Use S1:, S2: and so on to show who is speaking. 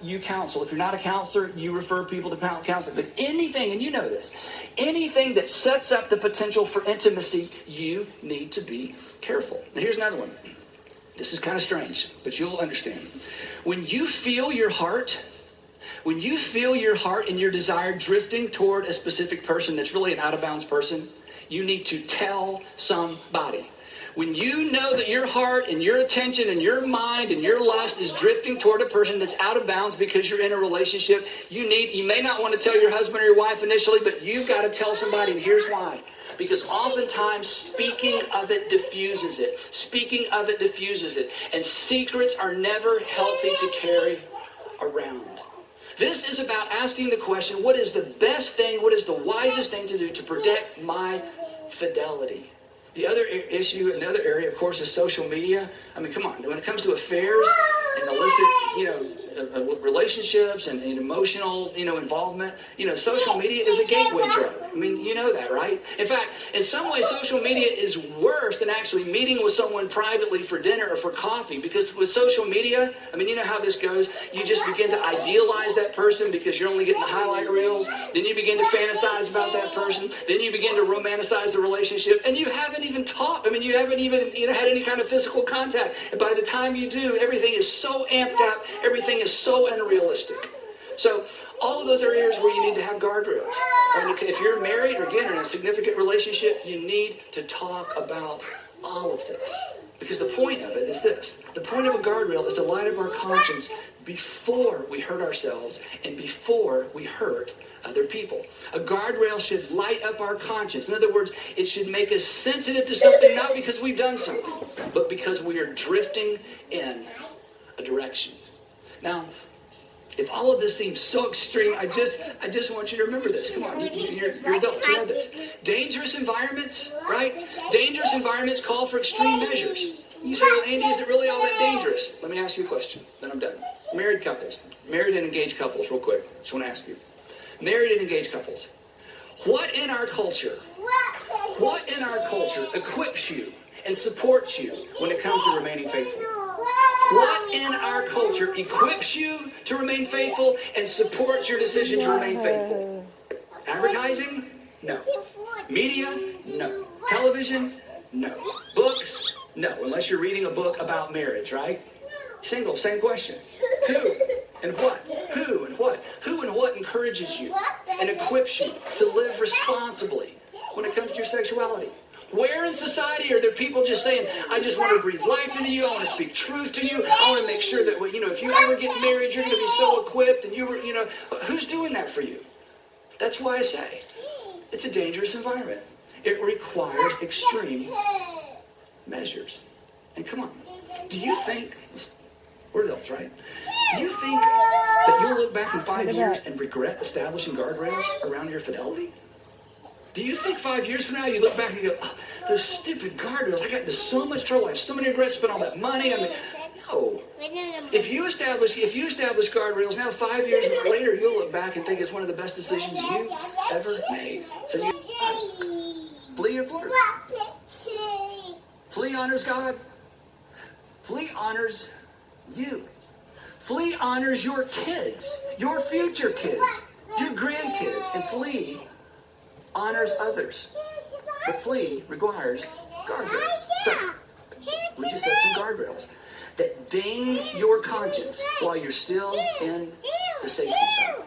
S1: you counsel. If you're not a counselor, you refer people to counseling. But anything, and you know this, anything that sets up the potential for intimacy, you need to be careful. Now here's another one. This is kind of strange, but you'll understand. When you feel your heart and your desire drifting toward a specific person that's really an out-of-bounds person, you need to tell somebody. When you know that your heart and your attention and your mind and your lust is drifting toward a person that's out of bounds because you're in a relationship, you may not want to tell your husband or your wife initially, but you've got to tell somebody, and here's why. Because oftentimes speaking of it diffuses it. Speaking of it diffuses it. And secrets are never healthy to carry around. This is about asking the question, what is the best thing, what is the wisest thing to do to protect my fidelity? The other issue, another area, of course, is social media. I mean, come on. When it comes to affairs and illicit, relationships and emotional, involvement, social media is a gateway drug. I mean, you know that, right? In fact, in some ways, social media is worse than actually meeting with someone privately for dinner or for coffee. Because with social media, I mean, you know how this goes. You just begin to idealize that person because you're only getting the highlight reels. Then you begin to fantasize about that person. Then you begin to romanticize the relationship. And you haven't even talked. I mean, you haven't even had any kind of physical contact. And by the time you do, everything is so amped up. Everything is so unrealistic. So all of those are areas where you need to have guardrails. And if you're married or again in a significant relationship, you need to talk about all of this. Because the point of it is this. The point of a guardrail is the light of our conscience before we hurt ourselves and before we hurt other people. A guardrail should light up our conscience. In other words, it should make us sensitive to something, not because we've done something, but because we are drifting in a direction. Now, if all of this seems so extreme, I just want you to remember this. Come on, you're adults, you know this. Dangerous environments, right? Dangerous environments call for extreme measures. You say, well, Andy, is it really all that dangerous? Let me ask you a question, then I'm done. Married couples, married and engaged couples, real quick. Just want to ask you. Married and engaged couples. What in our culture equips you and supports you when it comes to remaining faithful? What in our culture equips you to remain faithful and supports your decision to remain faithful? Advertising? No. Media? No. Television? No. Books? No. Unless you're reading a book about marriage, right? Single, same question. Who and what? Who and what? Who and what encourages you and equips you to live responsibly when it comes to your sexuality? Where in society are there people just saying, I just want to breathe life into you, I want to speak truth to you, I want to make sure that, if you ever get married, you're going to be so equipped, and who's doing that for you? That's why I say, it's a dangerous environment. It requires extreme measures. And come on, do you think, we're adults, right? Do you think that you'll look back in 5 years and regret establishing guardrails around your fidelity? Do you think 5 years from now you look back and you go, oh, those stupid guardrails, I got into so much trouble, I have so many regrets, spent all that money. I mean, no. If you establish guardrails, now 5 years later you'll look back and think it's one of the best decisions you ever made. So you flee or flirt. Flee honors God. Flee honors you. Flee honors your kids, your future kids, your grandkids, and flee honors others. But flee requires guardrails. So, we just set some guardrails that ding your conscience while you're still in the safety zone.